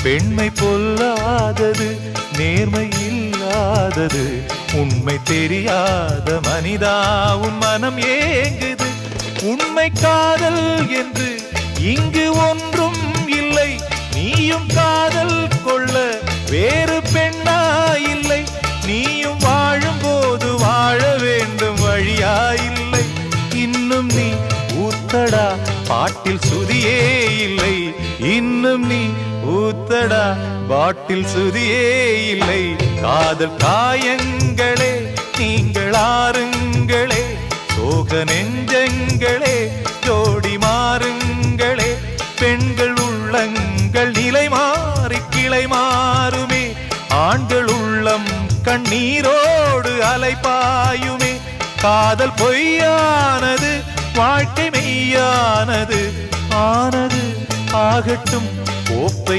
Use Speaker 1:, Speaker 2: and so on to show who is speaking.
Speaker 1: பெண்மை பொல்லாதது, நேர்மை இல்லாதது, உண்மை தெரியாத மனிதா உன் மனம் ஏங்குது. உண்மை காதல் என்று இங்கு ஒன்றும் இல்லை, நீயும் காதல் கொள்ள வேறு பெண்ணா இல்லை. நீயும் வாழும்போது வாழ வேண்டும், வழியா இல்லை. இன்னும் நீ ஊத்தடா பாட்டில் சுதியே இல்லை, இன்னும் நீ ஊத்தடா பாட்டில் சுதியே இல்லை. காதல் காயங்களே நீங்கள் ஆறுங்களே, சோக நெஞ்சங்களே ஜோடி மாறுங்களே. பெண்கள் உள்ளங்கள் நிலை மாறி கிளை மாறுமே, ஆண்கள் உள்ளம் கண்ணீரோடு அலைபாயுமே. காதல் பொய்யானது, வாழ்க்கை மெய்யானது, ஆனது ஆகட்டும் கோப்பை